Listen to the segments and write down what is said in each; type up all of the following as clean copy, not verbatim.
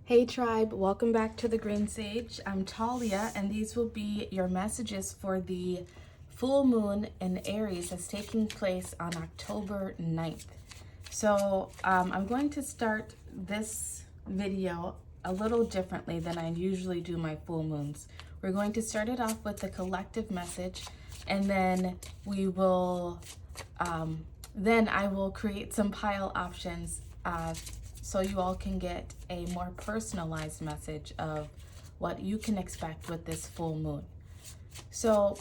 Hey tribe, welcome back to the Green Sage. I'm Talia, and these will be your messages for the full moon in Aries that's taking place on October 9th. So I'm going to start this video a little differently than I usually do my full moons. We're going to start it off with the collective message, and then we will then I will create some pile options so you all can get a more personalized message of what you can expect with this full moon. So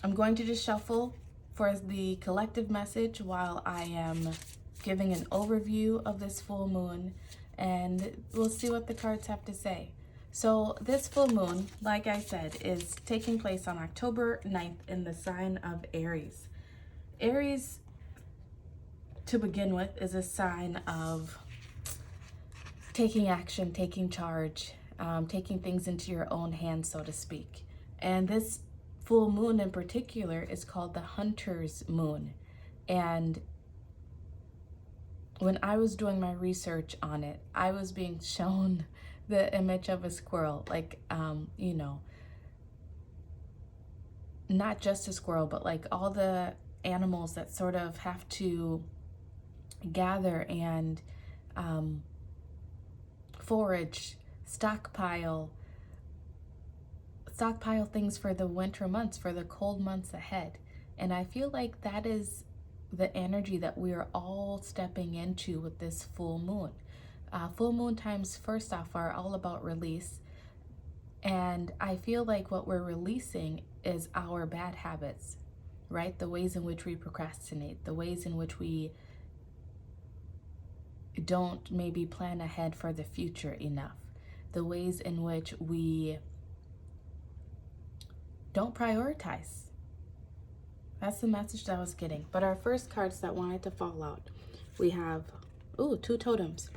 I'm going to just shuffle for the collective message while I am giving an overview of this full moon, and we'll see what the cards have to say. So this full moon, like I said, is taking place on October 9th in the sign of Aries. Aries, to begin with, is a sign of taking action, taking charge, taking things into your own hands, so to speak. And this full moon in particular is called the Hunter's Moon. And when I was doing my research on it, I was being shown the image of a squirrel, like, not just a squirrel, but like all the animals that sort of have to gather and forage, stockpile things for the winter months, for the cold months ahead. And I feel like that is the energy that we are all stepping into with this full moon. Full moon times, first off, are all about release. And I feel like what we're releasing is our bad habits, right? The ways in which we procrastinate, the ways in which we don't maybe plan ahead for the future enough, the ways in which we don't prioritize. That's the message that I was getting. But our first cards that wanted to fall out, we have, two totems.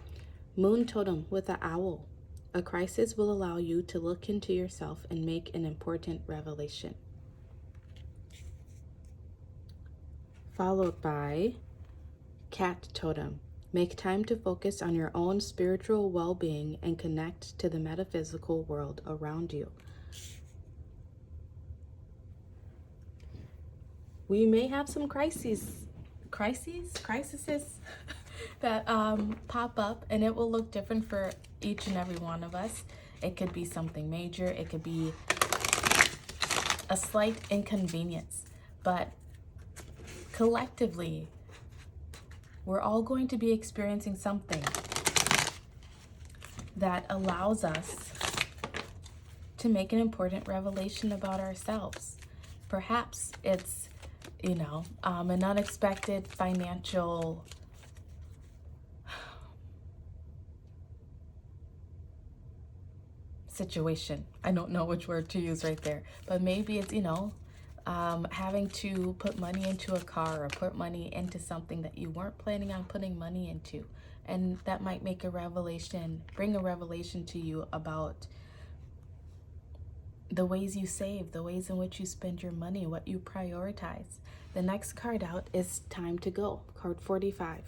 Moon totem with an owl. A crisis will allow you to look into yourself and make an important revelation. Followed by cat totem. Make time to focus on your own spiritual well-being and connect to the metaphysical world around you. We may have some crises that pop up, and it will look different for each and every one of us. It could be something major. It could be a slight inconvenience, but collectively, we're all going to be experiencing something that allows us to make an important revelation about ourselves. Perhaps it's, an unexpected financial situation. I don't know which word to use right there, but maybe it's, having to put money into a car or put money into something that you weren't planning on putting money into. And that might make bring a revelation to you about the ways you save, the ways in which you spend your money, what you prioritize. The next card out is time to go, card 45.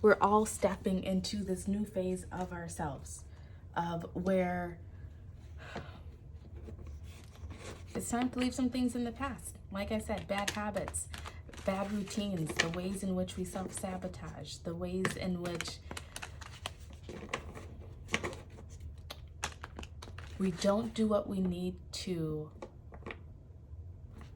We're all stepping into this new phase of ourselves, of where it's time to leave some things in the past. Like I said, bad habits, bad routines, the ways in which we self-sabotage, the ways in which we don't do what we need to,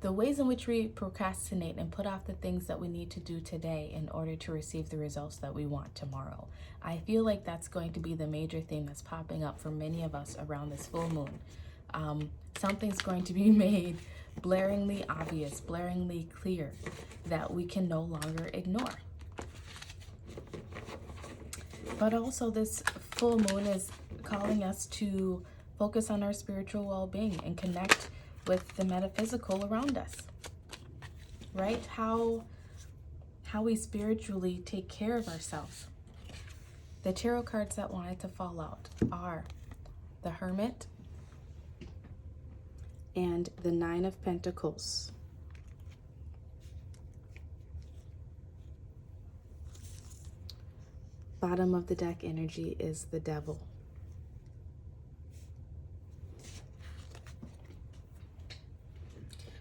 the ways in which we procrastinate and put off the things that we need to do today in order to receive the results that we want tomorrow. I feel like that's going to be the major theme that's popping up for many of us around this full moon. Something's going to be made blaringly obvious, blaringly clear, that we can no longer ignore. But also this full moon is calling us to focus on our spiritual well-being and connect with the metaphysical around us, right? How we spiritually take care of ourselves. The tarot cards that wanted to fall out are the Hermit and the Nine of Pentacles. Bottom of the deck energy is the Devil.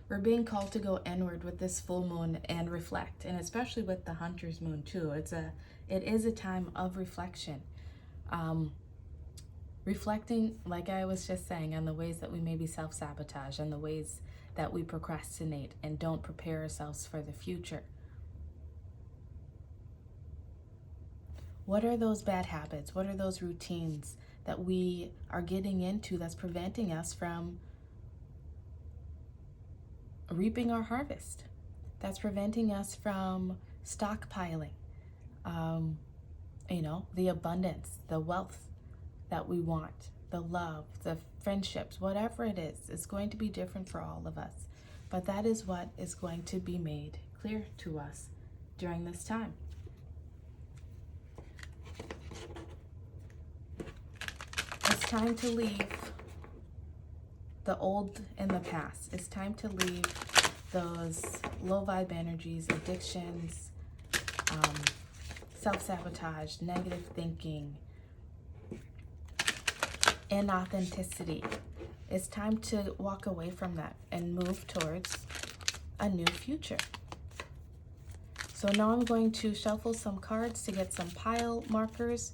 We're being called to go inward with this full moon and reflect, and especially with the Hunter's moon too. It is a time of reflection. Reflecting, like I was just saying, on the ways that we maybe self-sabotage and the ways that we procrastinate and don't prepare ourselves for the future. What are those bad habits? What are those routines that we are getting into that's preventing us from reaping our harvest? That's preventing us from stockpiling, the abundance, the wealth that we want, the love, the friendships, whatever it is going to be different for all of us. But that is what is going to be made clear to us during this time. It's time to leave the old in the past. It's time to leave those low vibe energies, addictions, self-sabotage, negative thinking, inauthenticity. It's time to walk away from that and move towards a new future. So now I'm going to shuffle some cards to get some pile markers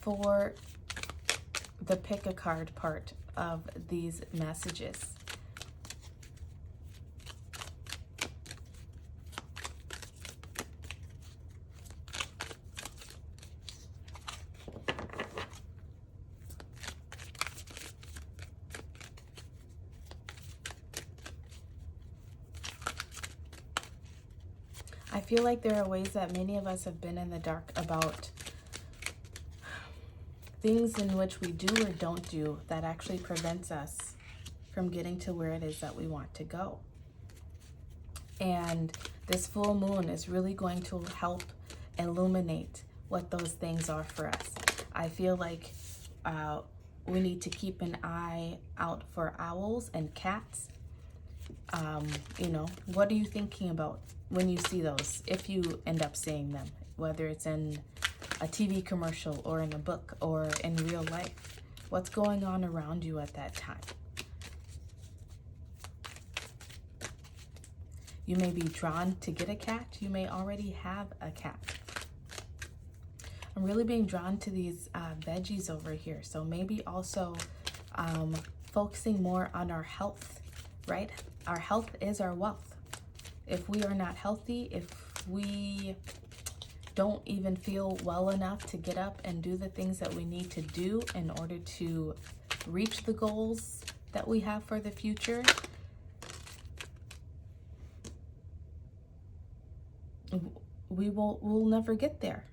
for the pick a card part of these messages. I feel like there are ways that many of us have been in the dark about things in which we do or don't do that actually prevents us from getting to where it is that we want to go. And this full moon is really going to help illuminate what those things are for us. I feel like we need to keep an eye out for owls and cats. What are you thinking about when you see those, if you end up seeing them, whether it's in a TV commercial or in a book or in real life? What's going on around you at that time? You may be drawn to get a cat. You may already have a cat. I'm really being drawn to these veggies over here. So maybe also focusing more on our health, right? Our health is our wealth. If we are not healthy, if we don't even feel well enough to get up and do the things that we need to do in order to reach the goals that we have for the future, we'll never get there.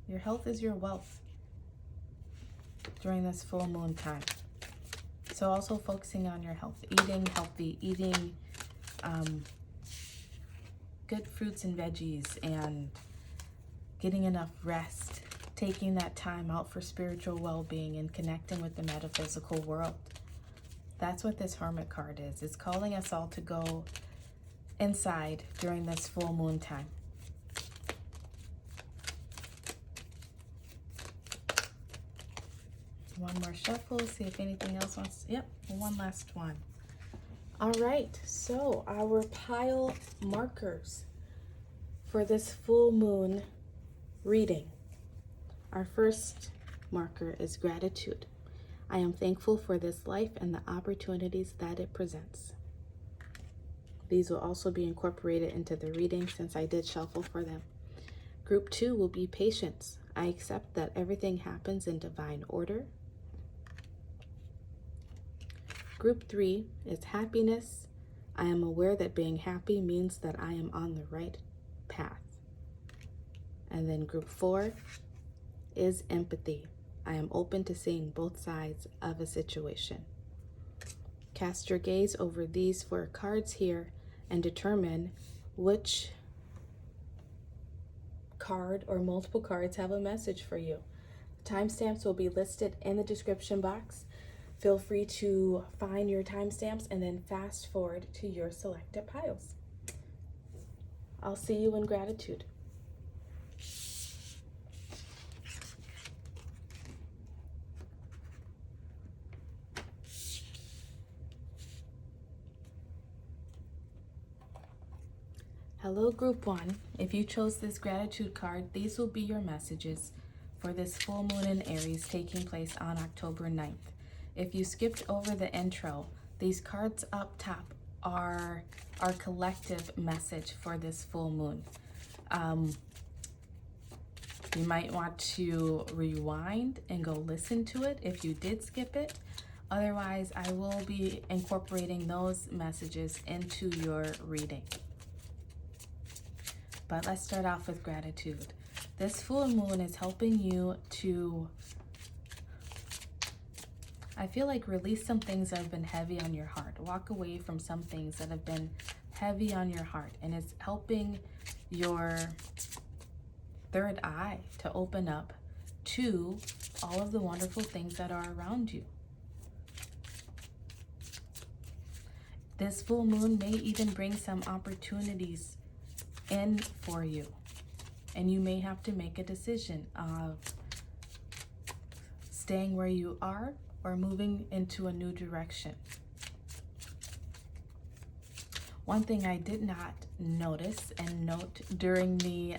Your health is your wealth during this full moon time. So also focusing on your health, eating healthy, eating good fruits and veggies, and getting enough rest, taking that time out for spiritual well-being and connecting with the metaphysical world. That's what this Hermit card is. It's calling us all to go inside during this full moon time. One more shuffle, see if anything else wants to, yep, one last one. All right, so our pile markers for this full moon reading. Our first marker is gratitude. I am thankful for this life and the opportunities that it presents. These will also be incorporated into the reading since I did shuffle for them. Group 2 will be patience. I accept that everything happens in divine order. Group 3 is happiness. I am aware that being happy means that I am on the right path. And then group 4 is empathy. I am open to seeing both sides of a situation. Cast your gaze over these 4 cards here and determine which card or multiple cards have a message for you. Timestamps will be listed in the description box. Feel free to find your timestamps and then fast forward to your selected piles. I'll see you in gratitude. Hello, Group 1. If you chose this gratitude card, these will be your messages for this full moon in Aries taking place on October 9th. If you skipped over the intro, these cards up top are our collective message for this full moon. You might want to rewind and go listen to it if you did skip it. Otherwise, I will be incorporating those messages into your reading. But let's start off with gratitude. This full moon is helping you to, I feel like, release some things that have been heavy on your heart. Walk away from some things that have been heavy on your heart. And it's helping your third eye to open up to all of the wonderful things that are around you. This full moon may even bring some opportunities in for you, and you may have to make a decision of staying where you are or moving into a new direction. One thing I did not notice and note during the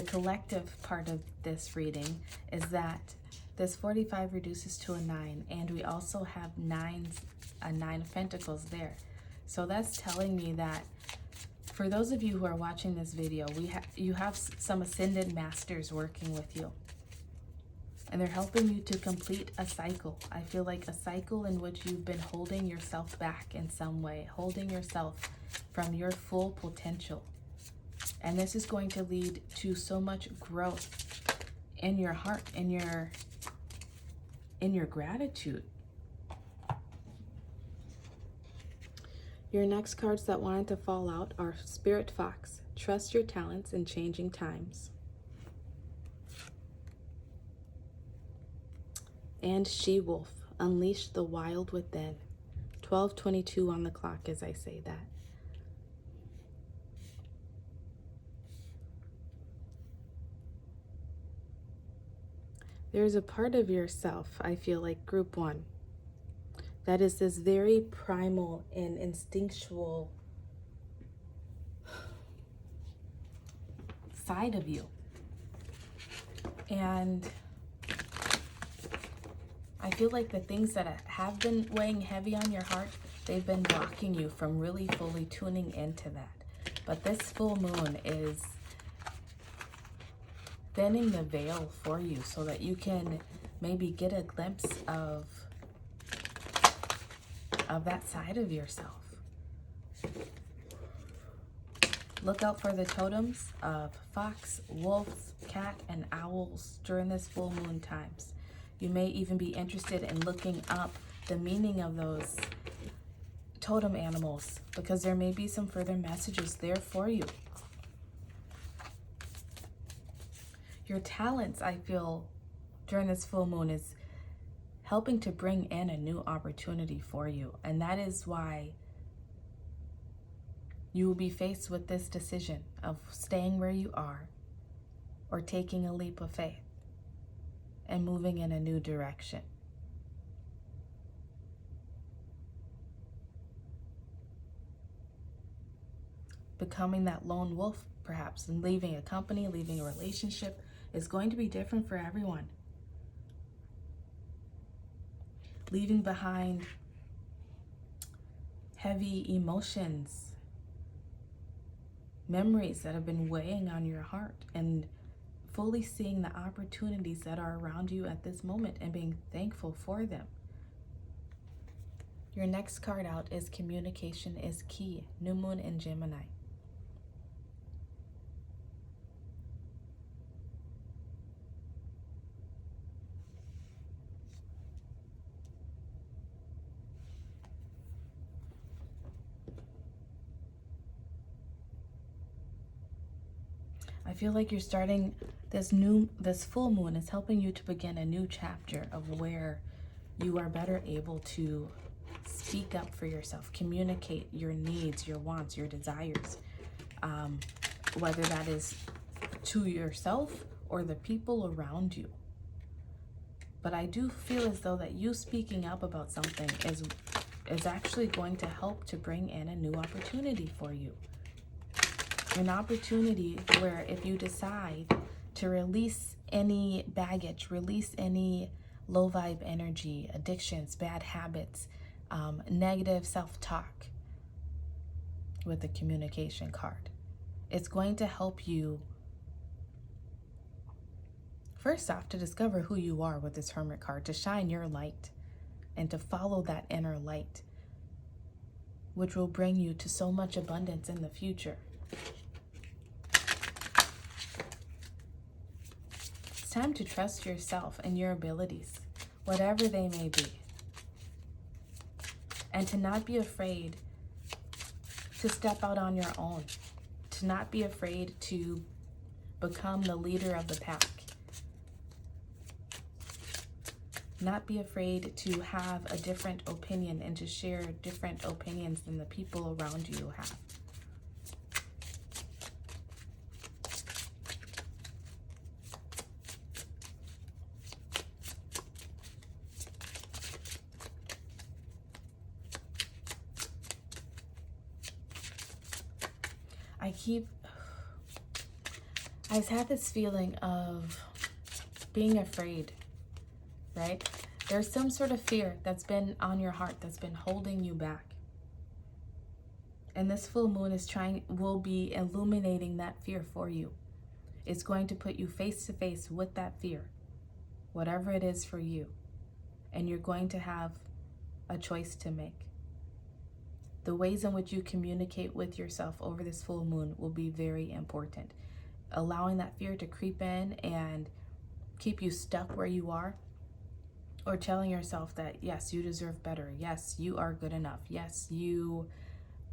collective part of this reading is that this 45 reduces to a 9, and we also have a 9 of Pentacles there. So that's telling me that for those of you who are watching this video, you have some ascended masters working with you. And they're helping you to complete a cycle. I feel like a cycle in which you've been holding yourself back in some way, holding yourself from your full potential. And this is going to lead to so much growth in your heart, in your gratitude. Your next cards that wanted to fall out are Spirit Fox, trust your talents in changing times. And She-Wolf, unleash the wild within. 12:22 on the clock as I say that. There's a part of yourself, I feel like, Group 1, that is this very primal and instinctual side of you. And I feel like the things that have been weighing heavy on your heart, they've been blocking you from really fully tuning into that. But this full moon is thinning the veil for you so that you can maybe get a glimpse of that side of yourself. Look out for the totems of fox, wolves, cat, and owls during this full moon times. You may even be interested in looking up the meaning of those totem animals because there may be some further messages there for you. Your talents, I feel, during this full moon is helping to bring in a new opportunity for you. And that is why you will be faced with this decision of staying where you are or taking a leap of faith and moving in a new direction. Becoming that lone wolf, perhaps, and leaving a company, leaving a relationship is going to be different for everyone. Leaving behind heavy emotions, memories that have been weighing on your heart, and fully seeing the opportunities that are around you at this moment and being thankful for them. Your next card out is Communication is Key, New Moon in Gemini. I feel like you're starting this full moon is helping you to begin a new chapter of where you are better able to speak up for yourself, communicate your needs, your wants, your desires. whether that is to yourself or the people around you. But I do feel as though that you speaking up about something is actually going to help to bring in a new opportunity for you. An opportunity where if you decide to release any baggage, release any low vibe energy, addictions, bad habits, negative self-talk with the communication card, it's going to help you, first off, to discover who you are with this Hermit card, to shine your light and to follow that inner light, which will bring you to so much abundance in the future. It's time to trust yourself and your abilities, whatever they may be, and to not be afraid to step out on your own, to not be afraid to become the leader of the pack, not be afraid to have a different opinion and to share different opinions than the people around you have. I just had this feeling of being afraid, right? There's some sort of fear that's been on your heart that's been holding you back. And this full moon will be illuminating that fear for you. It's going to put you face to face with that fear, whatever it is for you. And you're going to have a choice to make. The ways in which you communicate with yourself over this full moon will be very important. Allowing that fear to creep in and keep you stuck where you are, or telling yourself that, yes, you deserve better. Yes, you are good enough. Yes, you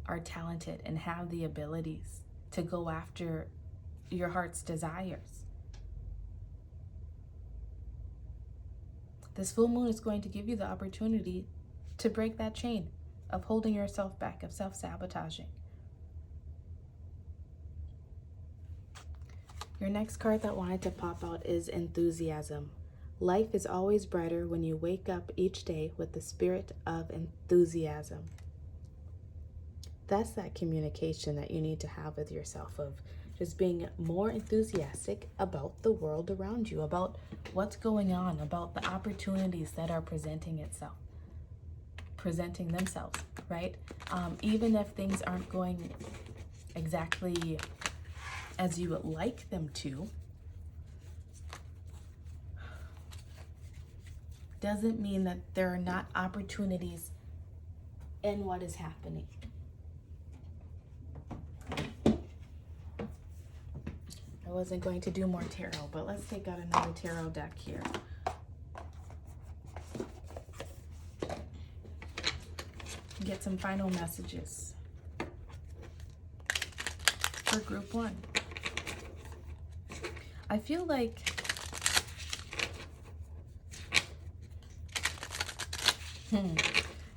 are talented and have the abilities to go after your heart's desires. This full moon is going to give you the opportunity to break that chain of holding yourself back, of self-sabotaging. Your next card that wanted to pop out is Enthusiasm. Life is always brighter when you wake up each day with the spirit of enthusiasm. That's that communication that you need to have with yourself, of just being more enthusiastic about the world around you, about what's going on, about the opportunities that are presenting themselves, right? Even if things aren't going exactly as you would like them to, doesn't mean that there are not opportunities in what is happening. I wasn't going to do more tarot, but let's take out another tarot deck here. Get some final messages for group 1. I feel like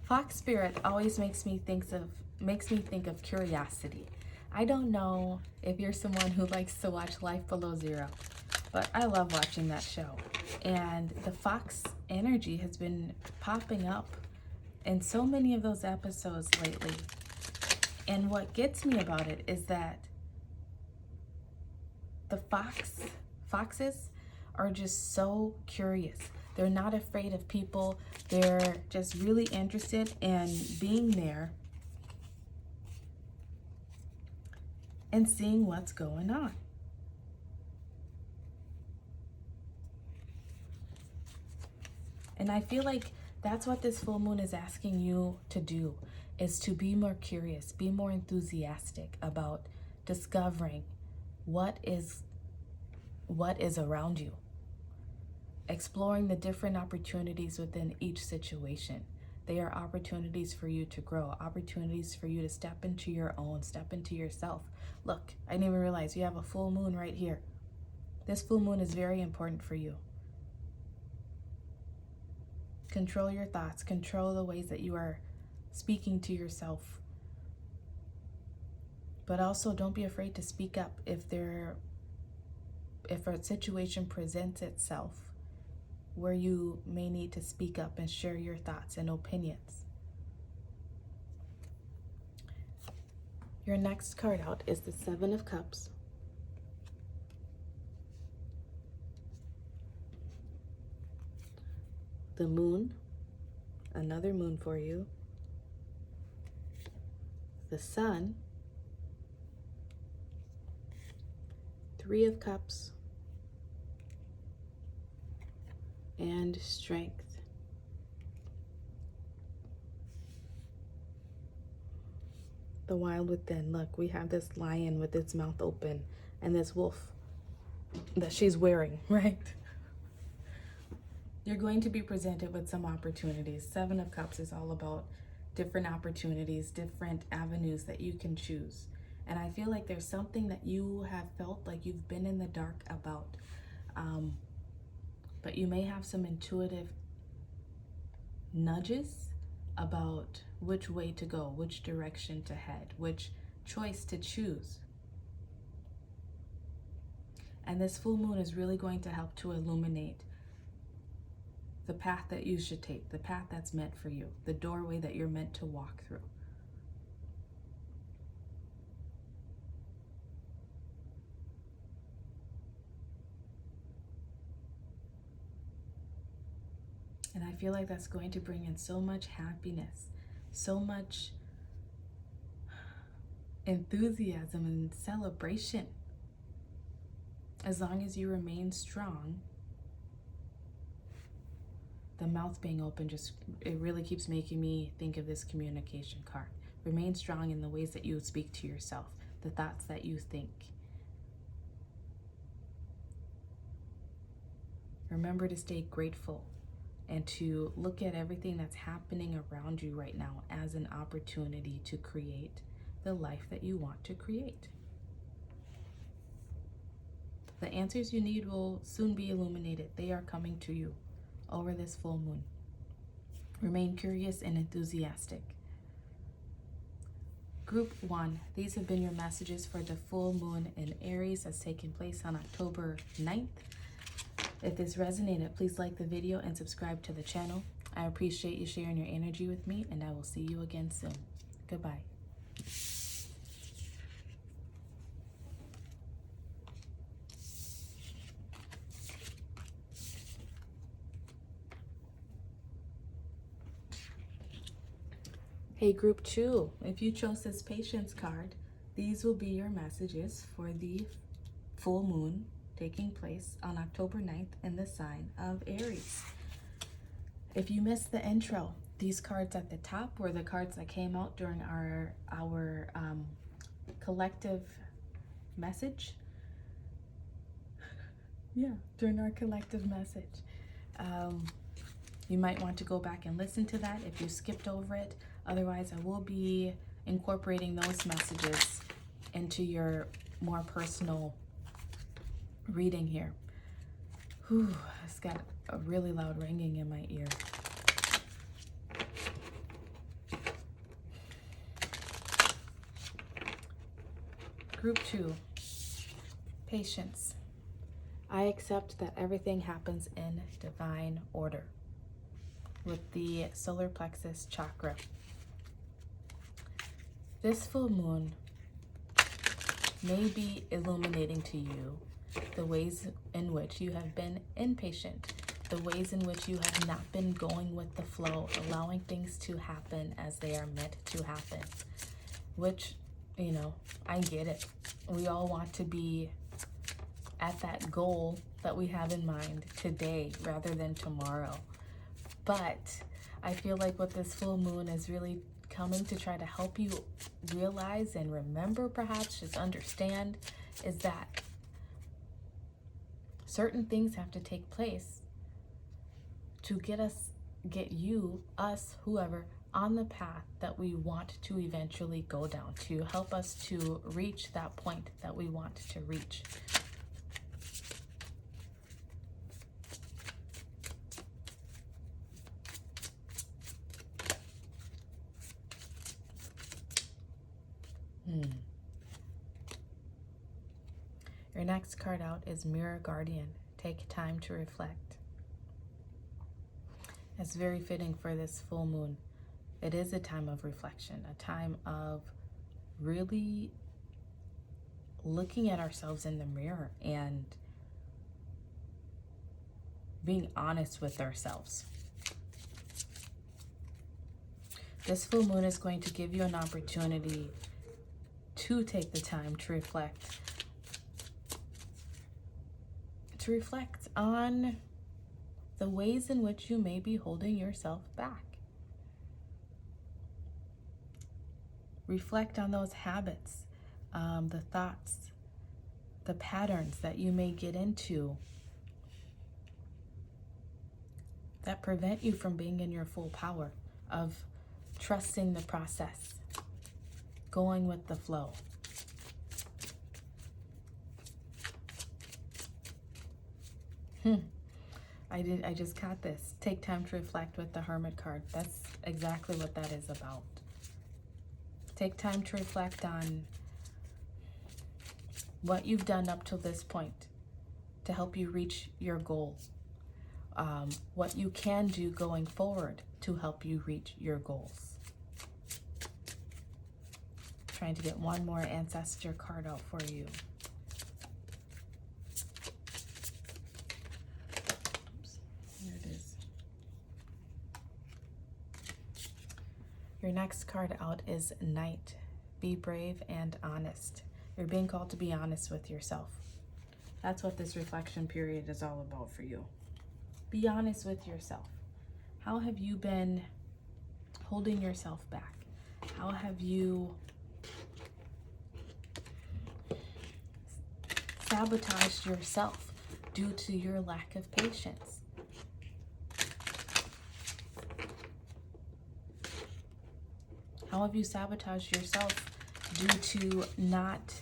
Fox Spirit always makes me think of curiosity. I don't know if you're someone who likes to watch Life Below Zero, but I love watching that show. And the fox energy has been popping up in so many of those episodes lately. And what gets me about it is that the foxes are just so curious. They're not afraid of people. They're just really interested in being there and seeing what's going on. And I feel like that's what this full moon is asking you to do, is to be more curious, be more enthusiastic about discovering what is around you. Exploring the different opportunities within each situation. They are opportunities for you to grow, opportunities for you to step into your own, step into yourself. Look, I didn't even realize you have a full moon right here. This full moon is very important for you. Control your thoughts, control the ways that you are speaking to yourself. But also don't be afraid to speak up if a situation presents itself where you may need to speak up and share your thoughts and opinions. Your next card out is the Seven of Cups. The Moon, another moon for you. The Sun, Three of Cups, and Strength. The Wild Within. Look, we have this lion with its mouth open and this wolf that she's wearing, right? You're going to be presented with some opportunities. Seven of Cups is all about different opportunities, different avenues that you can choose. And I feel like there's something that you have felt like you've been in the dark about. But you may have some intuitive nudges about which way to go, which direction to head, which choice to choose. And this full moon is really going to help to illuminate the path that you should take, the path that's meant for you, the doorway that you're meant to walk through. And I feel like that's going to bring in so much happiness, so much enthusiasm and celebration. As long as you remain strong, the mouth being open it really keeps making me think of this communication card. Remain strong in the ways that you speak to yourself, the thoughts that you think. Remember to stay grateful and to look at everything that's happening around you right now as an opportunity to create the life that you want to create. The answers you need will soon be illuminated. They are coming to you over this full moon. Remain curious and enthusiastic. Group 1, these have been your messages for the full moon in Aries that's taking place on October 9th. If this resonated, please like the video and subscribe to the channel. I appreciate you sharing your energy with me, and I will see you again soon. Goodbye. Hey, Group 2, if you chose this Patience card, these will be your messages for the full moon taking place on October 9th in the sign of Aries. If you missed the intro, these cards at the top were the cards that came out during our collective message. During our collective message. You might want to go back and listen to that if you skipped over it. Otherwise, I will be incorporating those messages into your more personal reading here. Whew, it's got a really loud ringing in my ear. Group 2, Patience. I accept that everything happens in divine order with the solar plexus chakra. This full moon may be illuminating to you the ways in which you have been impatient, the ways in which you have not been going with the flow, allowing things to happen as they are meant to happen, which, I get it. We all want to be at that goal that we have in mind today rather than tomorrow. But I feel like what this full moon is really coming to try to help you realize and remember, perhaps just understand, is that certain things have to take place to get you, us, whoever, on the path that we want to eventually go down, to help us to reach that point that we want to reach. Your next card out is Mirror Guardian. Take time to reflect. It's very fitting for this full moon. It is a time of reflection, a time of really looking at ourselves in the mirror and being honest with ourselves. This full moon is going to give you an opportunity to take the time to reflect on the ways in which you may be holding yourself back. Reflect on those habits, the thoughts, the patterns that you may get into that prevent you from being in your full power of trusting the process, going with the flow. I just caught this. Take time to reflect with the Hermit card. That's exactly what that is about. Take time to reflect on what you've done up to this point to help you reach your goal. What you can do going forward to help you reach your goals. Trying to get one more ancestor card out for you. Your next card out is Knight. Be brave and honest. You're being called to be honest with yourself. That's what this reflection period is all about for you. Be honest with yourself. How have you been holding yourself back? How have you sabotaged yourself due to your lack of patience? How have you sabotaged yourself due to not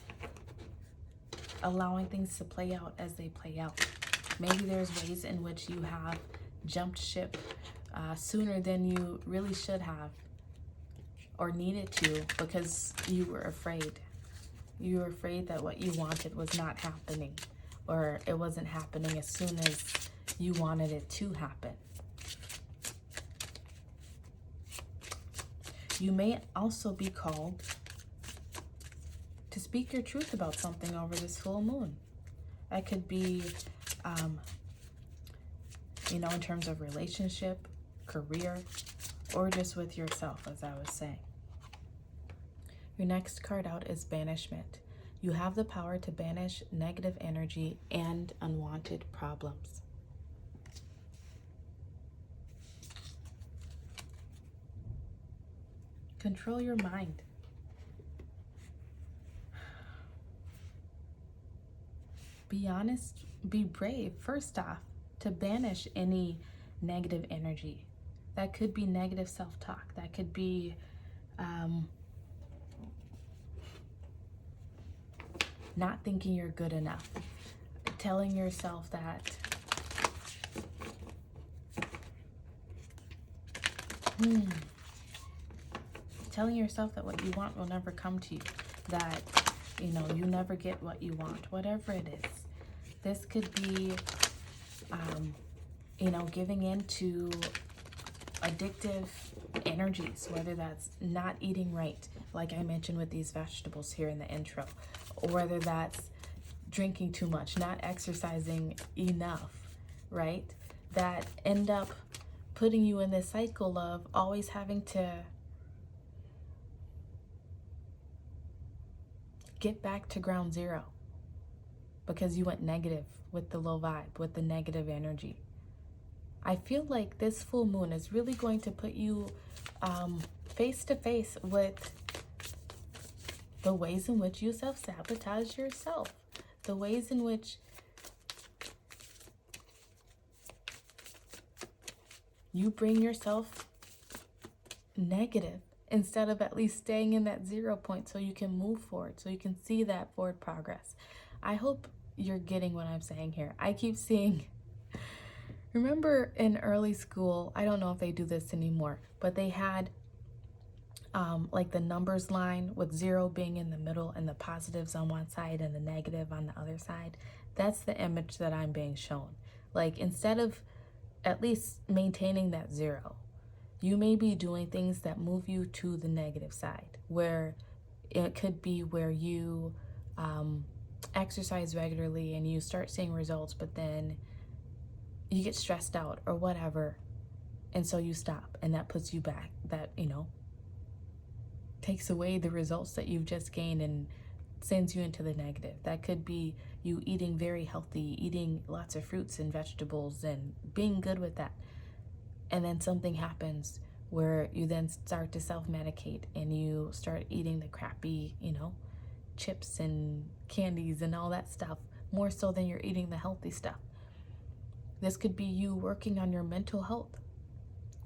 allowing things to play out as they play out? Maybe there's ways in which you have jumped ship sooner than you really should have or needed to because you were afraid. You were afraid that what you wanted was not happening, or it wasn't happening as soon as you wanted it to happen. You may also be called to speak your truth about something over this full moon. That could be, in terms of relationship, career, or just with yourself, as I was saying. Your next card out is Banishment. You have the power to banish negative energy and unwanted problems. Control your mind. Be honest, be brave, first off, to banish any negative energy. That could be negative self-talk. That could be not thinking you're good enough. Telling yourself that telling yourself that what you want will never come to you, that you never get what you want, whatever it is. This could be giving in to addictive energies, whether that's not eating right, like I mentioned with these vegetables here in the intro, or whether that's drinking too much, not exercising enough, right? That end up putting you in this cycle of always having to get back to ground zero because you went negative with the low vibe, with the negative energy. I feel like this full moon is really going to put you face to face with the ways in which you self-sabotage yourself, the ways in which you bring yourself negative instead of at least staying in that 0 point so you can move forward, so you can see that forward progress. I hope you're getting what I'm saying here. I keep seeing, remember in early school, I don't know if they do this anymore, but they had like the numbers line with 0 being in the middle and the positives on one side and the negative on the other side. That's the image that I'm being shown. Like, instead of at least maintaining that 0, you may be doing things that move you to the negative side, where it could be where you exercise regularly and you start seeing results, but then you get stressed out or whatever, and so you stop, and that puts you back, that, takes away the results that you've just gained and sends you into the negative. That could be you eating very healthy, eating lots of fruits and vegetables and being good with that. And then something happens where you then start to self-medicate and you start eating the crappy, chips and candies and all that stuff, more so than you're eating the healthy stuff. This could be you working on your mental health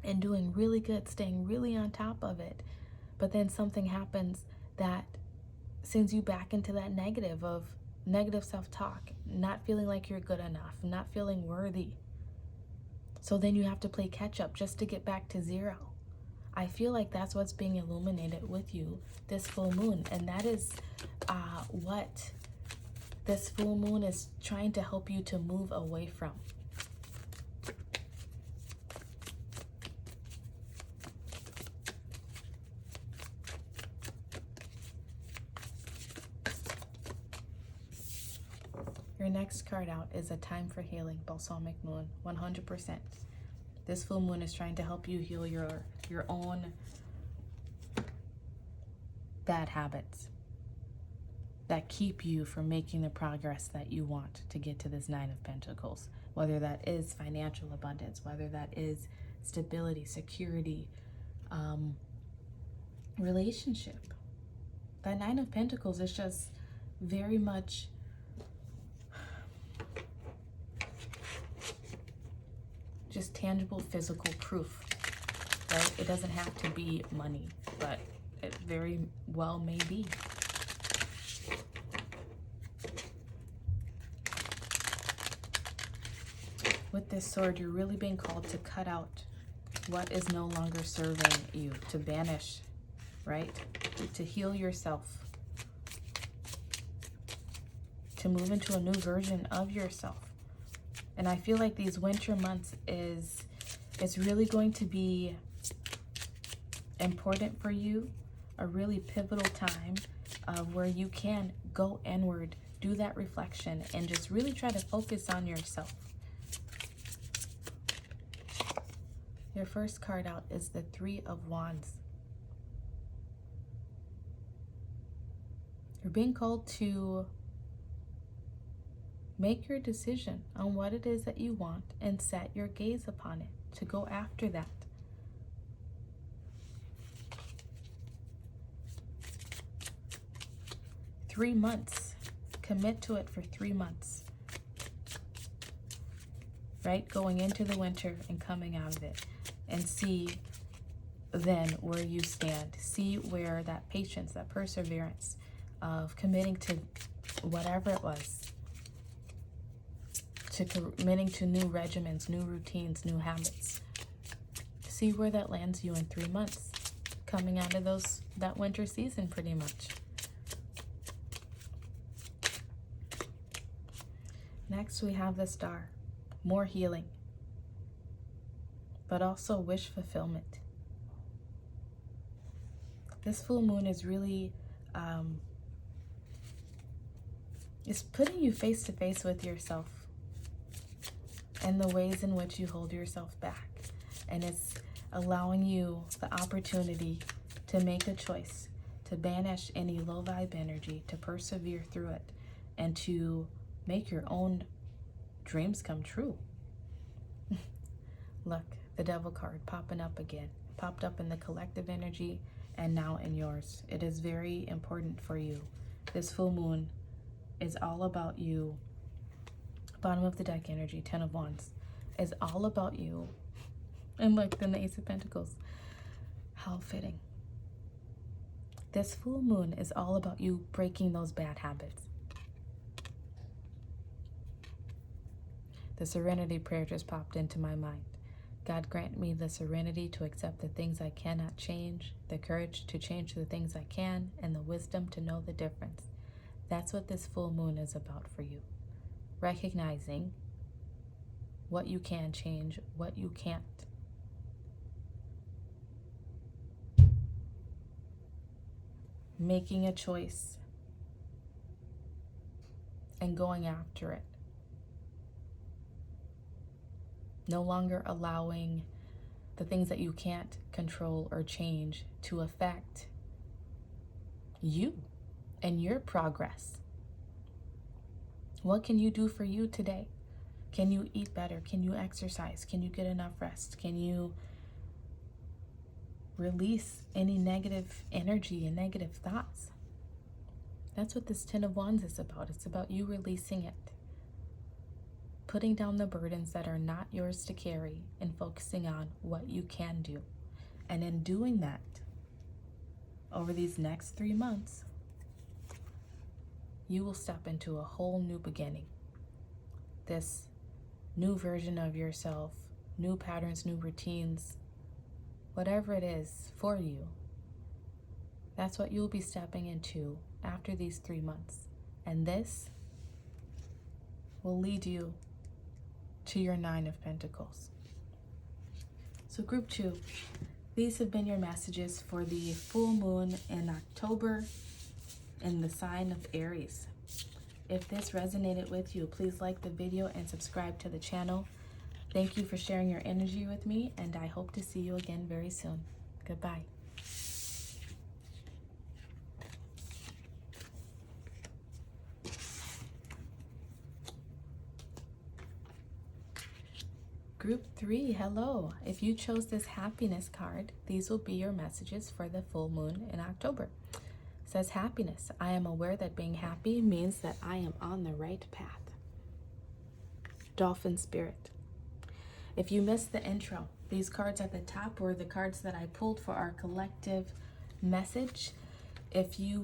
and doing really good, staying really on top of it. But then something happens that sends you back into that negative self-talk, not feeling like you're good enough, not feeling worthy. So then you have to play catch up just to get back to 0. I feel like that's what's being illuminated with you this full moon. And that is what this full moon is trying to help you to move away from. Your next card out is a time for healing, balsamic moon, 100%. This full moon is trying to help you heal your own bad habits that keep you from making the progress that you want to get to this 9 of Pentacles. Whether that is financial abundance, whether that is stability, security, relationship. That 9 of Pentacles is just very much just tangible physical proof, right? It doesn't have to be money, but it very well may be. With this sword, you're really being called to cut out what is no longer serving you, to banish, right? To heal yourself, to move into a new version of yourself. And I feel like these winter months it's really going to be important for you, a really pivotal time where you can go inward, do that reflection, and just really try to focus on yourself. Your first card out is the 3 of Wands. You're being called to make your decision on what it is that you want and set your gaze upon it, to go after that. Three months. Commit to it for 3 months. Right? Going into the winter and coming out of it. And see then where you stand. See where that patience, that perseverance of committing to whatever it was, to committing to new regimens, new routines, new habits. See where that lands you in 3 months, coming out of that winter season pretty much. Next we have the Star, more healing, but also wish fulfillment. This full moon is really it's putting you face to face with yourself and the ways in which you hold yourself back. And it's allowing you the opportunity to make a choice, to banish any low vibe energy, to persevere through it, and to make your own dreams come true. Look, the Devil card popping up again. Popped up in the collective energy and now in yours. It is very important for you. This full moon is all about you. Bottom of the deck energy, 10 of Wands, is all about you. And look, then the Ace of Pentacles. How fitting. This full moon is all about you breaking those bad habits. The Serenity prayer just popped into my mind. God, grant me the serenity to accept the things I cannot change, the courage to change the things I can, and the wisdom to know the difference. That's what this full moon is about for you. Recognizing what you can change, what you can't. Making a choice and going after it. No longer allowing the things that you can't control or change to affect you and your progress. What can you do for you today? Can you eat better? Can you exercise? Can you get enough rest? Can you release any negative energy and negative thoughts? That's what this Ten of Wands is about. It's about you releasing it. Putting down the burdens that are not yours to carry and focusing on what you can do. And in doing that, over these next 3 months, you will step into a whole new beginning. This new version of yourself, new patterns, new routines, whatever it is for you, that's what you'll be stepping into after these 3 months. And this will lead you to your 9 of Pentacles. So group 2, these have been your messages for the full moon in October in the sign of Aries. If this resonated with you, please like the video and subscribe to the channel. Thank you for sharing your energy with me, and I hope to see you again very soon. Goodbye. Group 3, hello. If you chose this happiness card, these will be your messages for the full moon in October. It says happiness. I am aware that being happy means that I am on the right path. Dolphin spirit. If you missed the intro, these cards at the top were the cards that I pulled for our collective message. If you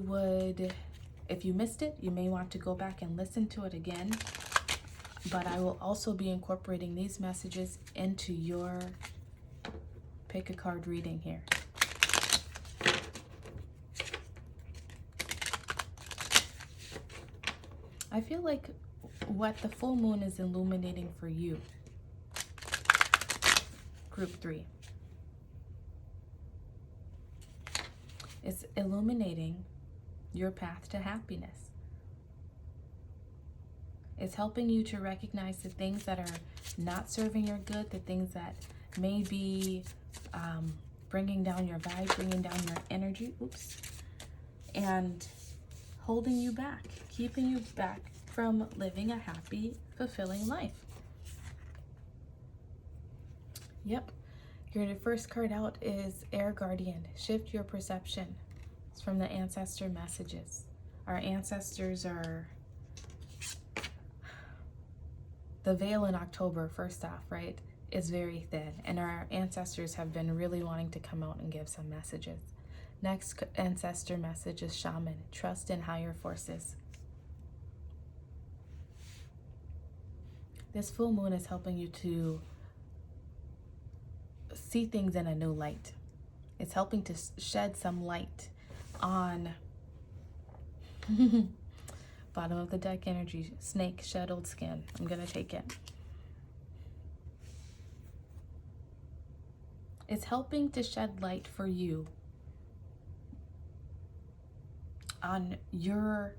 missed it, you may want to go back and listen to it again. But I will also be incorporating these messages into your pick a card reading here. I feel like what the full moon is illuminating for you, group 3, is illuminating your path to happiness. It's helping you to recognize the things that are not serving your good, the things that may be bringing down your vibe, bringing down your energy, and holding you back, keeping you back from living a happy, fulfilling life. Yep, your first card out is Air Guardian. Shift your perception. It's from the ancestor messages. Our ancestors are... The veil in October, first off, right, is very thin, and our ancestors have been really wanting to come out and give some messages. Next ancestor message is Shaman. Trust in higher forces. This full moon is helping you to see things in a new light. It's helping to shed some light on bottom of the deck energy. Snake, shed old skin. I'm gonna take it. It's helping to shed light for you on your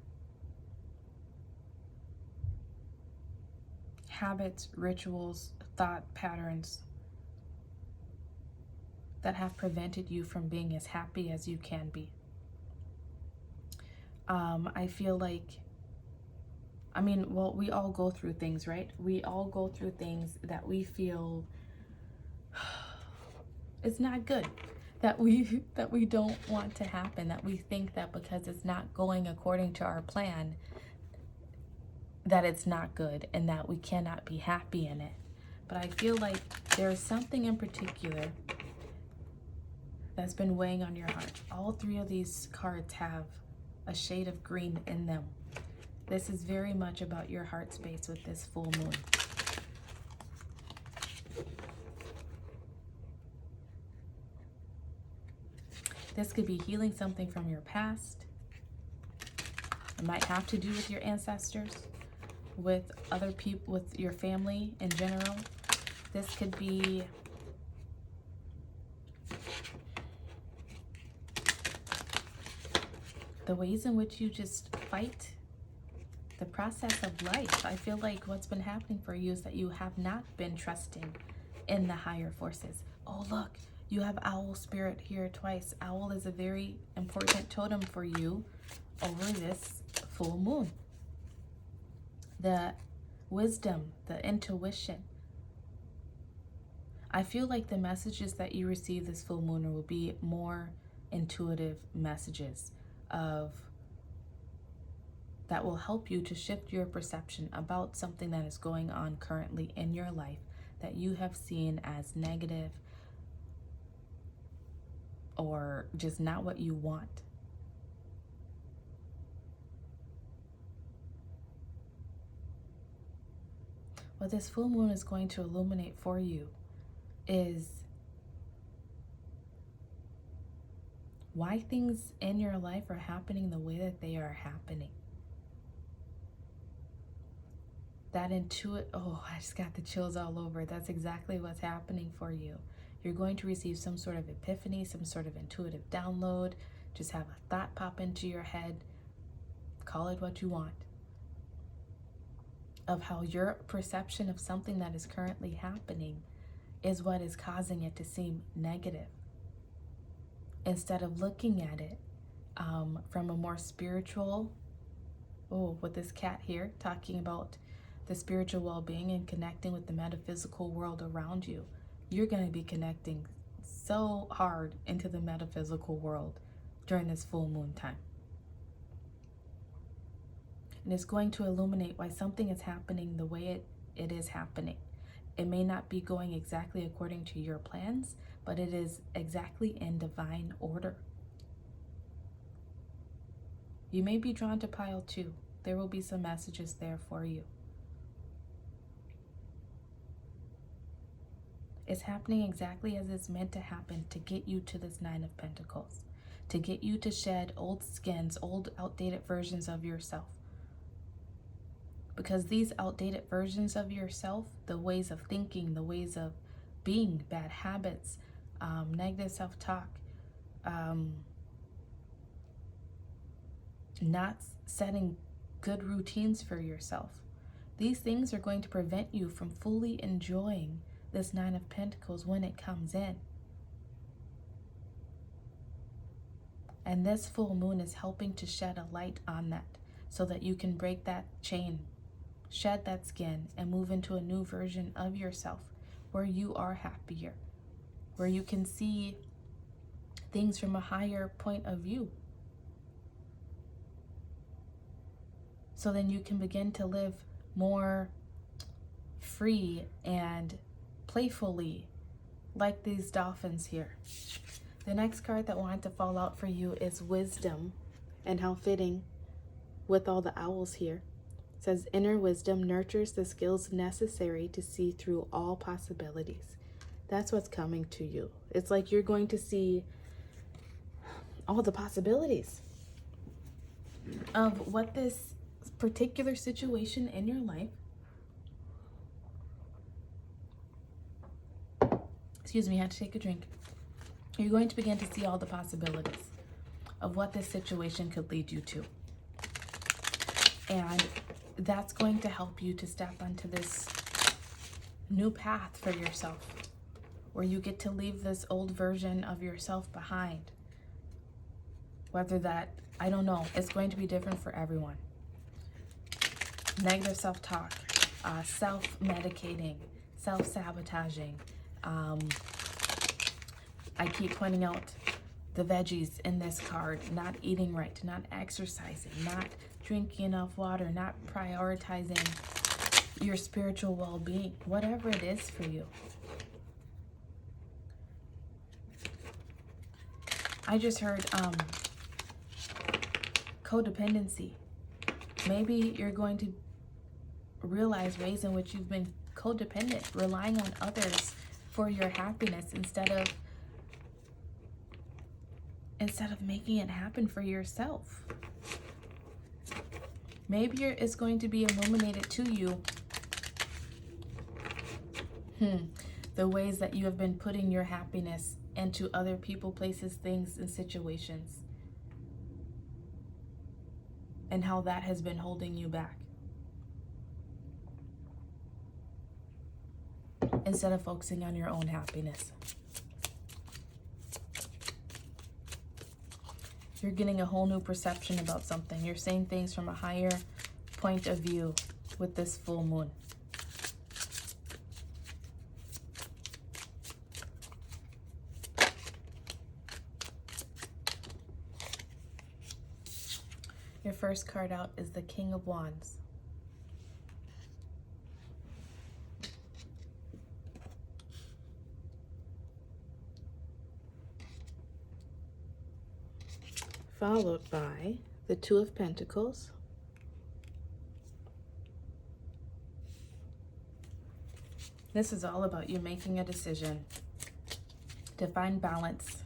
habits, rituals, thought patterns that have prevented you from being as happy as you can be. I feel like, we all go through things, right? We all go through things that we feel it's not good, that we don't want to happen, that we think that because it's not going according to our plan, that it's not good and that we cannot be happy in it. But I feel like there's something in particular that's been weighing on your heart. All 3 of these cards have a shade of green in them. This is very much about your heart space with this full moon. This could be healing something from your past. It might have to do with your ancestors, with other people, with your family in general. This could be the ways in which you just fight the process of life. I feel like what's been happening for you is that you have not been trusting in the higher forces. Oh, look, you have owl spirit here twice. Owl is a very important totem for you over this full moon. The wisdom, the intuition. I feel like the messages that you receive this full moon will be more intuitive messages that will help you to shift your perception about something that is going on currently in your life that you have seen as negative or just not what you want. What this full moon is going to illuminate for you is why things in your life are happening the way that they are happening. That oh, I just got the chills all over. That's exactly what's happening for you. You're going to receive some sort of epiphany, some sort of intuitive download. Just have a thought pop into your head. Call it what you want. Of how your perception of something that is currently happening is what is causing it to seem negative. Instead of looking at it from a more spiritual, with this cat here talking about the spiritual well-being and connecting with the metaphysical world around you, you're going to be connecting so hard into the metaphysical world during this full moon time. And it's going to illuminate why something is happening the way it is happening. It may not be going exactly according to your plans, but it is exactly in divine order. You may be drawn to pile 2. There will be some messages there for you. It's happening exactly as it's meant to happen to get you to this 9 of Pentacles, to get you to shed old skins, old outdated versions of yourself. Because these outdated versions of yourself, the ways of thinking, the ways of being, bad habits, negative self-talk, not setting good routines for yourself, these things are going to prevent you from fully enjoying this 9 of Pentacles when it comes in. And this full moon is helping to shed a light on that so that you can break that chain, shed that skin, and move into a new version of yourself where you are happier, where you can see things from a higher point of view. So then you can begin to live more free and playfully, like these dolphins here. The next card that wanted to fall out for you is Wisdom, and how fitting with all the owls here. It says, inner wisdom nurtures the skills necessary to see through all possibilities. That's what's coming to you. It's like you're going to see all the possibilities of what this particular situation in your life, excuse me, I had to take a drink. You're going to begin to see all the possibilities of what this situation could lead you to. And that's going to help you to step onto this new path for yourself, where you get to leave this old version of yourself behind. Whether that, I don't know, it's going to be different for everyone. Negative self-talk, self-medicating, self-sabotaging. I keep pointing out the veggies in this card, not eating right, not exercising, not drinking enough water, not prioritizing your spiritual well-being, whatever it is for you. I just heard codependency. Maybe you're going to realize ways in which you've been codependent, relying on others for your happiness instead of instead of making it happen for yourself. Maybe it's going to be illuminated to you the ways that you have been putting your happiness into other people, places, things, and situations, and how that has been holding you back. Instead of focusing on your own happiness. You're getting a whole new perception about something. You're seeing things from a higher point of view with this full moon. Your first card out is the King of Wands. Followed by the Two of Pentacles. This is all about you making a decision to find balance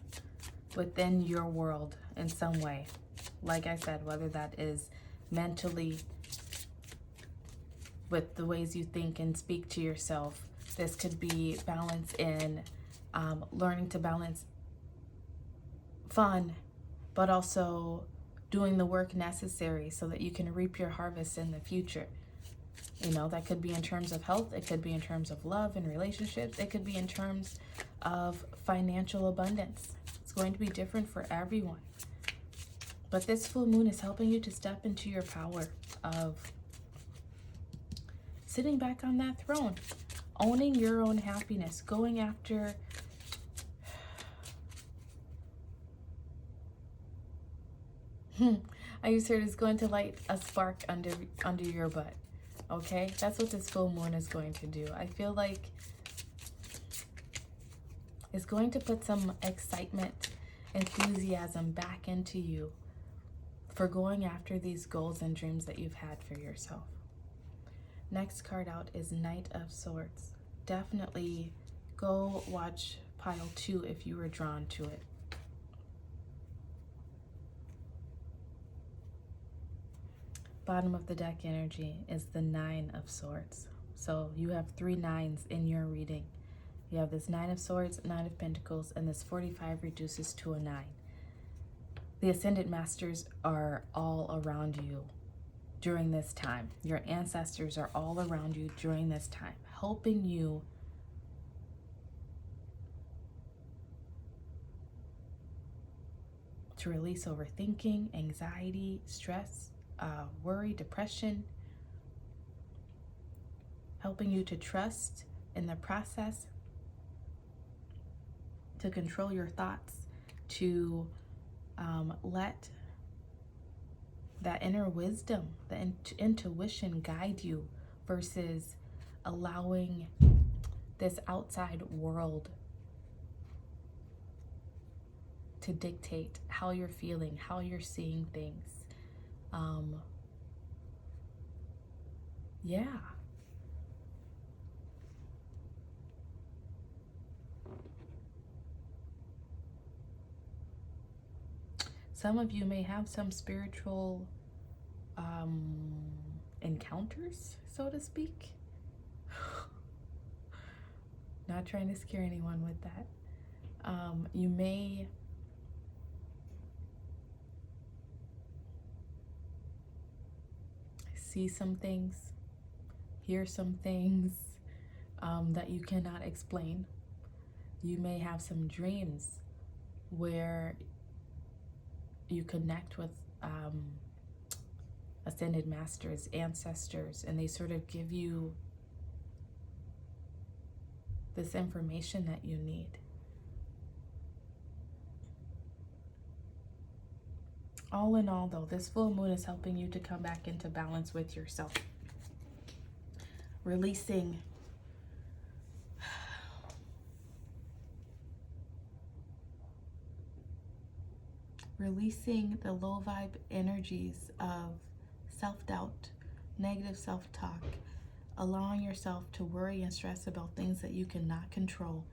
within your world in some way. Like I said, whether that is mentally, with the ways you think and speak to yourself. This could be balance in learning to balance fun, but also doing the work necessary so that you can reap your harvest in the future. You know, that could be in terms of health. It could be in terms of love and relationships. It could be in terms of financial abundance. It's going to be different for everyone. But this full moon is helping you to step into your power of sitting back on that throne, owning your own happiness, going after I just heard it's going to light a spark under your butt. Okay? That's what this full moon is going to do. I feel like it's going to put some excitement, enthusiasm back into you for going after these goals and dreams that you've had for yourself. Next card out is Knight of Swords. Definitely go watch pile 2 if you were drawn to it. Bottom of the deck energy is the 9 of Swords. So you have 3 9s in your reading. You have this 9 of Swords, 9 of Pentacles, and this 45 reduces to a 9. The Ascended Masters are all around you during this time. Your ancestors are all around you during this time, helping you to release overthinking, anxiety, stress, worry, depression, helping you to trust in the process, to control your thoughts, to let that inner wisdom, the intuition guide you versus allowing this outside world to dictate how you're feeling, how you're seeing things. Yeah. Some of you may have some spiritual encounters, so to speak. Not trying to scare anyone with that. You may see some things, hear some things that you cannot explain. You may have some dreams where you connect with Ascended Masters, ancestors, and they sort of give you this information that you need. All in all, though, this full moon is helping you to come back into balance with yourself. Releasing the low vibe energies of self-doubt, negative self-talk, allowing yourself to worry and stress about things that you cannot control,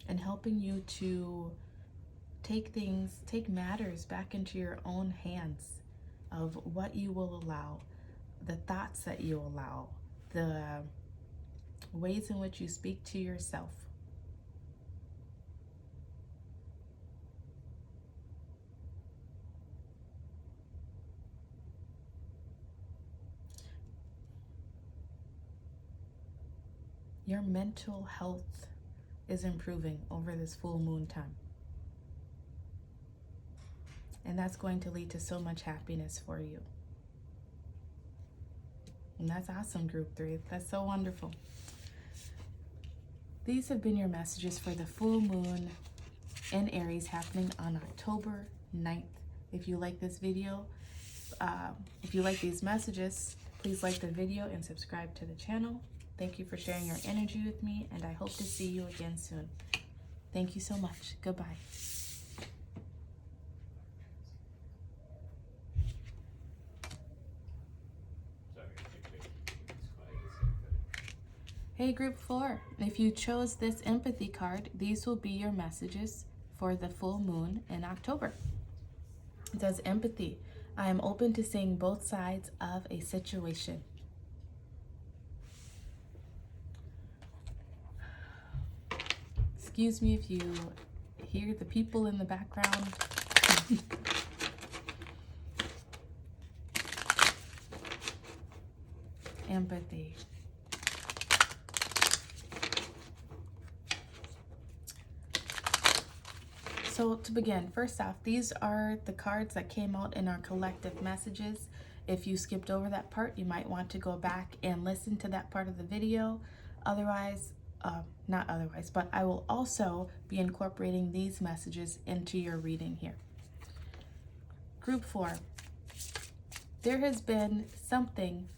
and helping you to take matters back into your own hands of what you will allow, the thoughts that you allow, the ways in which you speak to yourself. Your mental health is improving over this full moon time. And that's going to lead to so much happiness for you. And that's awesome, Group 3. That's so wonderful. These have been your messages for the full moon in Aries happening on October 9th. If you like this video, if you like these messages, please like the video and subscribe to the channel. Thank you for sharing your energy with me, and I hope to see you again soon. Thank you so much. Goodbye. Hey, Group 4, if you chose this empathy card, these will be your messages for the full moon in October. It says empathy. I am open to seeing both sides of a situation. Excuse me if you hear the people in the background. Empathy. So to begin, first off, these are the cards that came out in our collective messages. If you skipped over that part, you might want to go back and listen to that part of the video. Otherwise, not otherwise, but I will also be incorporating these messages into your reading here. Group 4, there has been something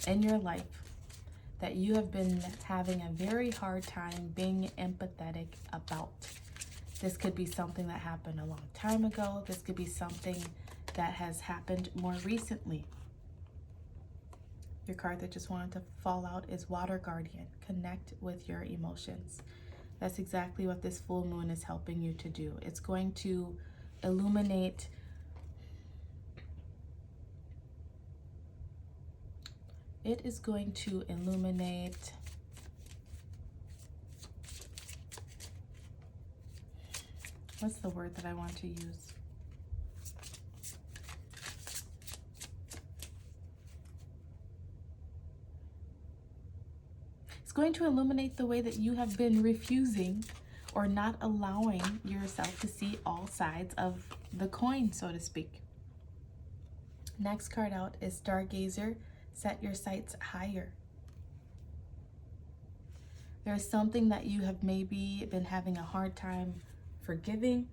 in your life that you have been having a very hard time being empathetic about. This could be something that happened a long time ago. This could be something that has happened more recently. Your card that just wanted to fall out is Water Guardian. Connect with your emotions. That's exactly what this full moon is helping you to do. It's going to illuminate what's the word that I want to use? It's going to illuminate the way that you have been refusing or not allowing yourself to see all sides of the coin, so to speak. Next card out is Stargazer. Set your sights higher. There's something that you have maybe been having a hard time forgiving,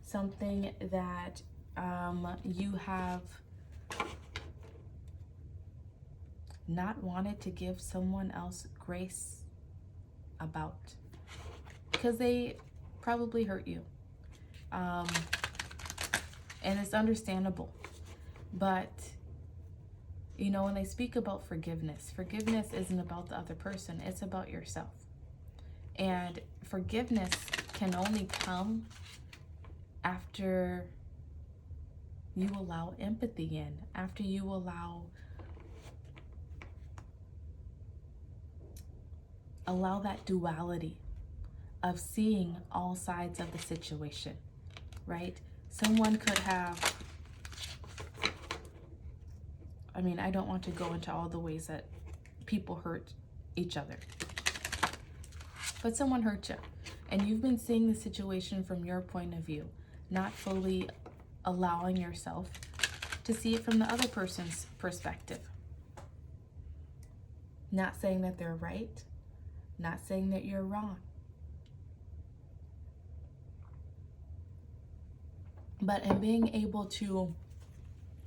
something that you have not wanted to give someone else grace about because they probably hurt you, and it's understandable. But you know, when they speak about forgiveness isn't about the other person, it's about yourself. And forgiveness can only come after you allow empathy in, after you allow that duality of seeing all sides of the situation, right? Someone could have, I don't want to go into all the ways that people hurt each other, but someone hurt you, and you've been seeing the situation from your point of view, not fully allowing yourself to see it from the other person's perspective. Not saying that they're right, not saying that you're wrong, but in being able to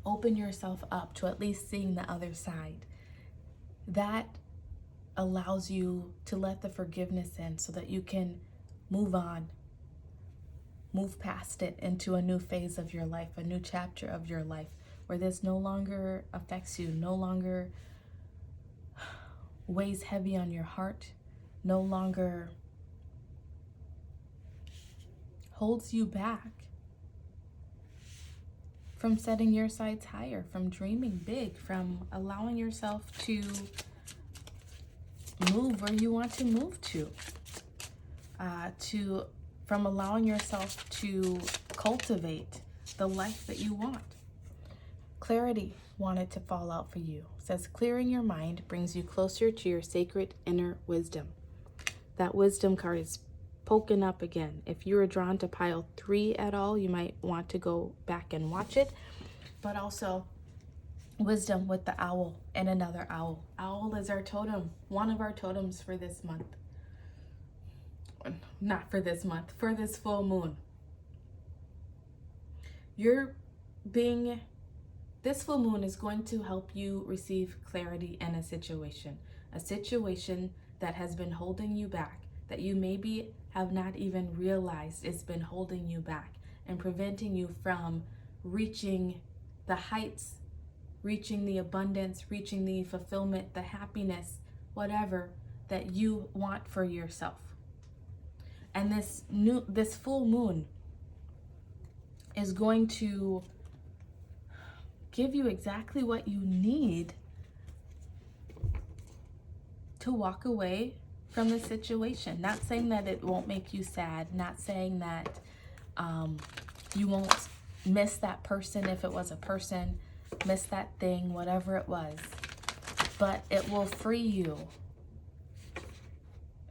open yourself up to at least seeing the other side, that allows you to let the forgiveness in so that you can move on, move past it into a new phase of your life, a new chapter of your life, where this no longer affects you, no longer weighs heavy on your heart, no longer holds you back from setting your sights higher, from dreaming big, from allowing yourself to move where you want to move from allowing yourself to cultivate the life that you want. Clarity wanted to fall out for you. It says clearing your mind brings you closer to your sacred inner wisdom. That wisdom card is poking up again. If you were drawn to pile 3 at all, you might want to go back and watch it. But also wisdom with the owl and another owl. Owl is our totem, one of our totems for this month. Not for this month, for this full moon. This full moon is going to help you receive clarity in a situation that has been holding you back, that you maybe have not even realized it's been holding you back and preventing you from reaching the heights, reaching the abundance, reaching the fulfillment, the happiness, whatever that you want for yourself. And this full moon is going to give you exactly what you need to walk away from the situation. Not saying that it won't make you sad, not saying that you won't miss that person if it was a person, miss that thing, whatever it was, but it will free you.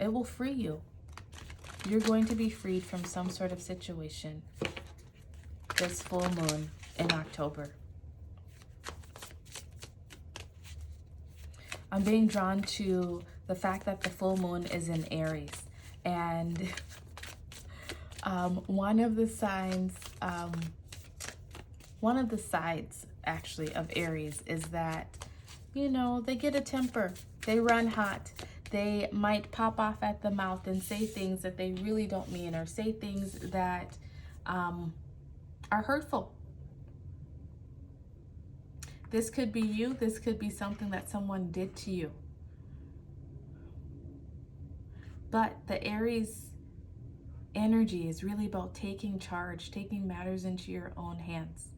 It will free you. You're going to be freed from some sort of situation this full moon in October. I'm being drawn to the fact that the full moon is in Aries, and one of the sides actually of Aries is that, they get a temper, they run hot, they might pop off at the mouth and say things that they really don't mean, or say things that are hurtful. This could be you. This could be something that someone did to you. But the Aries energy is really about taking charge, taking matters into your own hands.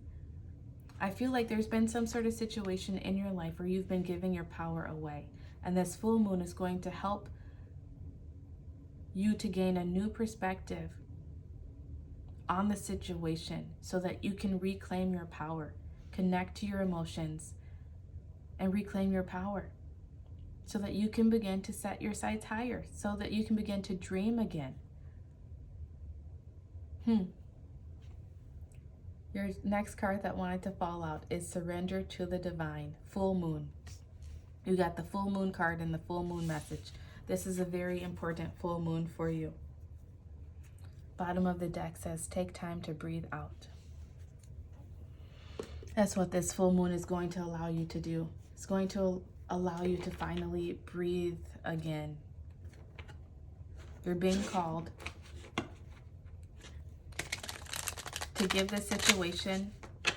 I feel like there's been some sort of situation in your life where you've been giving your power away. And this full moon is going to help you to gain a new perspective on the situation so that you can reclaim your power. Connect to your emotions and reclaim your power so that you can begin to set your sights higher, so that you can begin to dream again. Your next card that wanted to fall out is Surrender to the Divine, full moon. You got the full moon card and the full moon message. This is a very important full moon for you. Bottom of the deck says, take time to breathe out. That's what this full moon is going to allow you to do. It's going to allow you to finally breathe again. You're being called to give this situation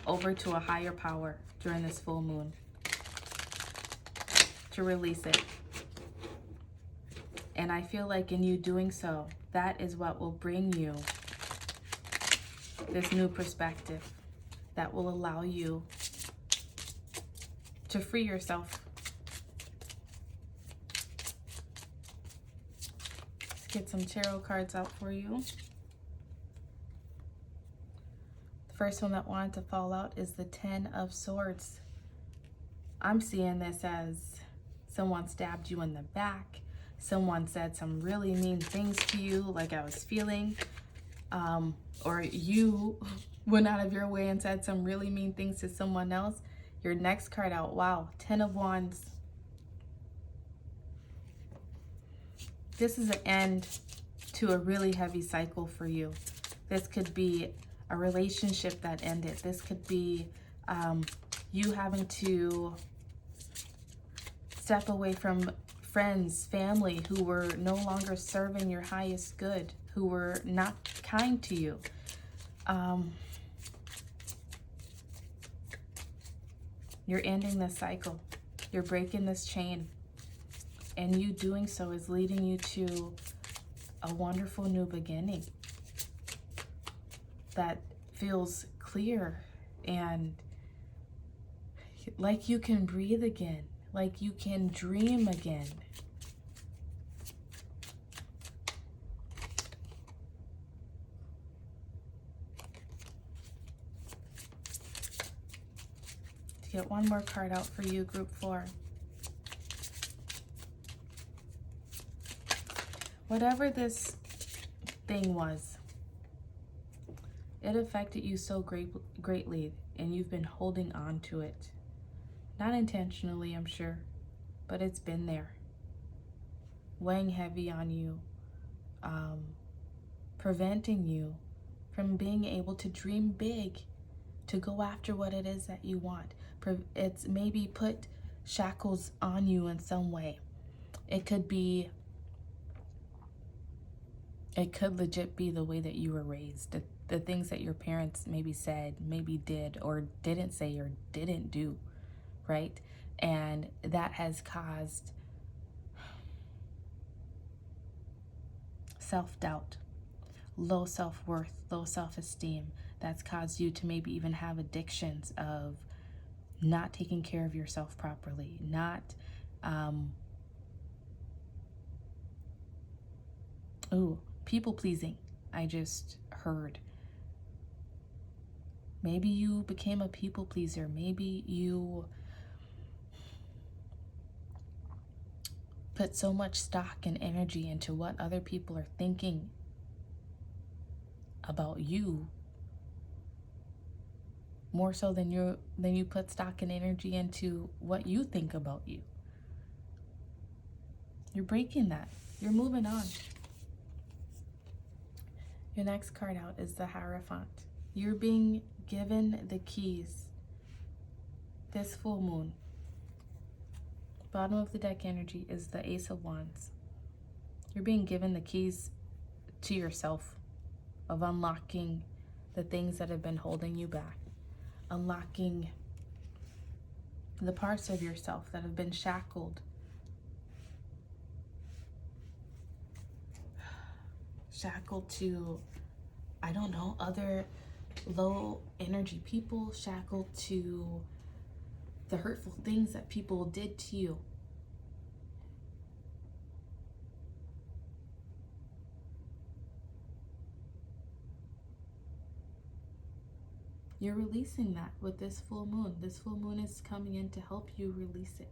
over to a higher power during this full moon, to release it. And I feel like in you doing so, that is what will bring you this new perspective that will allow you to free yourself. Let's get some tarot cards out for you. The first one that wanted to fall out is the 10 of Swords. I'm seeing this as someone stabbed you in the back. Someone said some really mean things to you, like I was feeling. Or you went out of your way and said some really mean things to someone else. Your next card out, wow, 10 of Wands. This is an end to a really heavy cycle for you. This could be a relationship that ended. This could be you having to step away from friends, family who were no longer serving your highest good, who were not kind to you. You're ending this cycle. You're breaking this chain. And you doing so is leading you to a wonderful new beginning. that feels clear and like you can breathe again, like you can dream again. To get one more card out for you, group 4. Whatever this thing was, it affected you so greatly, and you've been holding on to it. Not intentionally, I'm sure, but it's been there, weighing heavy on you, preventing you from being able to dream big, to go after what it is that you want. It's maybe put shackles on you in some way. It could legit be the way that you were raised, the things that your parents maybe said, maybe did, or didn't say, or didn't do, right? And that has caused self-doubt, low self-worth, low self-esteem. That's caused you to maybe even have addictions of not taking care of yourself properly, not people pleasing. I just heard. Maybe you became a people pleaser. Maybe you put so much stock and energy into what other people are thinking about you, more so than you put stock and energy into what you think about you. You're breaking that. You're moving on. Your next card out is the Hierophant. You're being given the keys this full moon. Bottom of the deck energy is the Ace of Wands. You're being given the keys to yourself, of unlocking the things that have been holding you back, unlocking the parts of yourself that have been shackled, to, I don't know, other low energy people, shackled to the hurtful things that people did to you. You're releasing that with this full moon. This full moon is coming in to help you release it.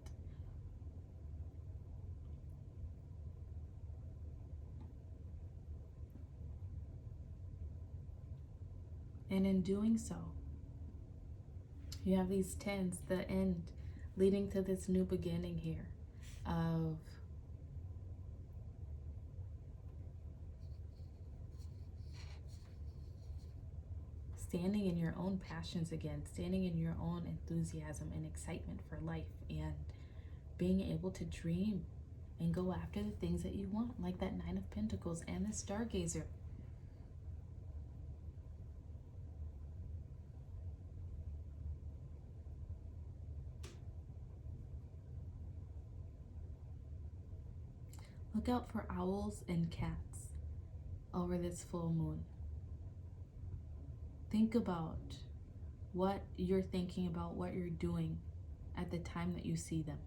And in doing so, you have these 10s, the end, leading to this new beginning here of standing in your own passions again, standing in your own enthusiasm and excitement for life, and being able to dream and go after the things that you want, like that 9 of Pentacles and the Stargazer. Look out for owls and cats over this full moon. Think about what you're thinking about, what you're doing at the time that you see them.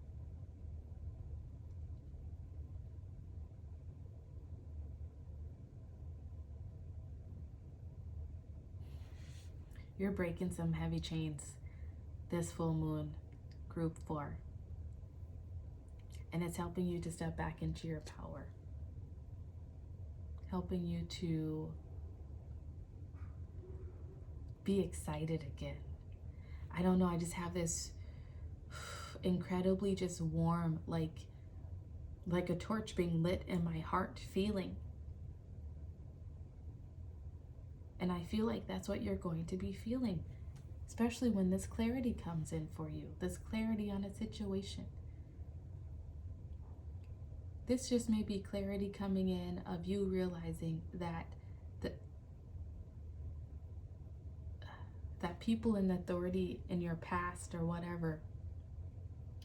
You're breaking some heavy chains this full moon, group 4. And it's helping you to step back into your power. Helping you to be excited again. I don't know, I just have this incredibly just warm, like a torch being lit in my heart feeling. And I feel like that's what you're going to be feeling, especially when this clarity comes in for you, this clarity on a situation. This just may be clarity coming in of you realizing that that people in authority in your past or whatever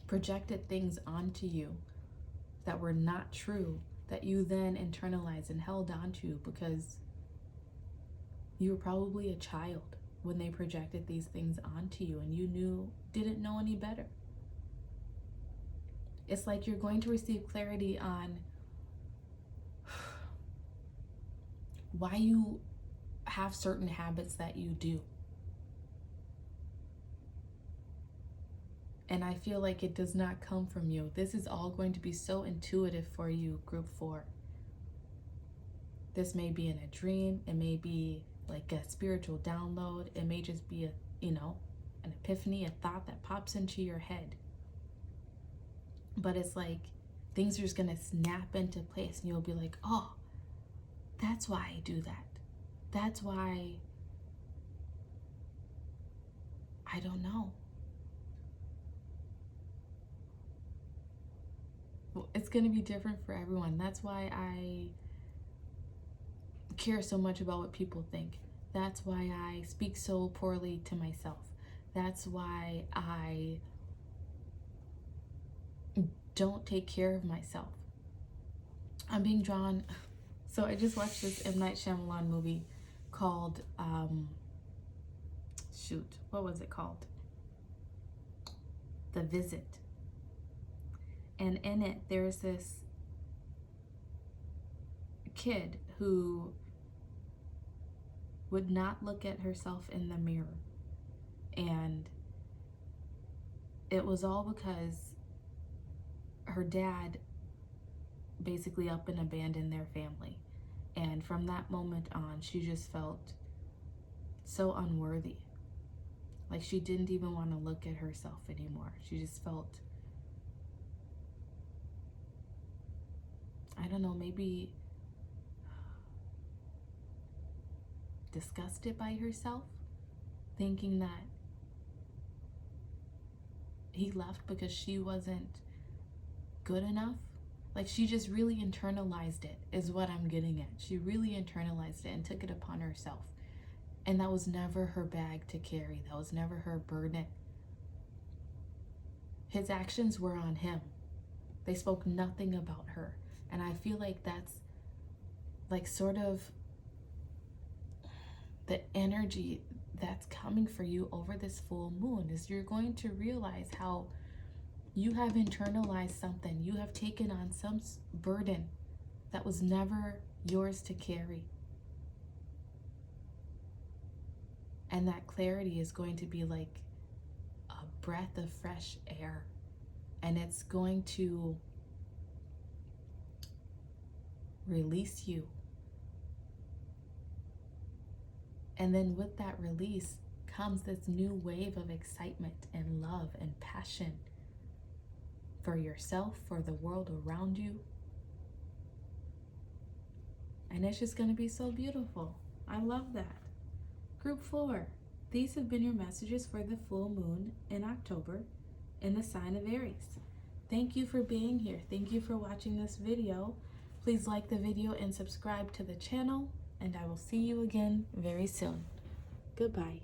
projected things onto you that were not true, that you then internalized and held on to because You were probably a child when they projected these things onto you and you didn't know any better. It's like you're going to receive clarity on why you have certain habits that you do. And I feel like it does not come from you. This is all going to be so intuitive for you, group 4. This may be in a dream. It may be like a spiritual download. It may just be an epiphany, a thought that pops into your head. But it's like things are just going to snap into place and you'll be like, oh, that's why I do that. That's why, I don't know. It's going to be different for everyone. That's why I care so much about what people think. That's why I speak so poorly to myself. That's why I don't take care of myself. I'm being drawn. So I just watched this M. Night Shyamalan movie called, what was it called? The Visit. And in it, there's this kid who would not look at herself in the mirror. And it was all because her dad basically up and abandoned their family. And from that moment on, she just felt so unworthy. Like she didn't even want to look at herself anymore. She just felt, I don't know, maybe disgusted by herself, thinking that he left because she wasn't good enough. Like she just really internalized it, is what I'm getting at. She really internalized it and took it upon herself. And that was never her bag to carry. That was never her burden. His actions were on him. They spoke nothing about her. And I feel like that's like sort of the energy that's coming for you over this full moon, is you're going to realize how you have internalized something. You have taken on some burden that was never yours to carry. And that clarity is going to be like a breath of fresh air. And it's going to release you. And then with that release comes this new wave of excitement and love and passion for yourself, for the world around you. And it's just going to be so beautiful. I love that. Group 4, these have been your messages for the full moon in October in the sign of Aries. Thank you for being here. Thank you for watching this video. Please like the video and subscribe to the channel, and I will see you again very soon. Goodbye.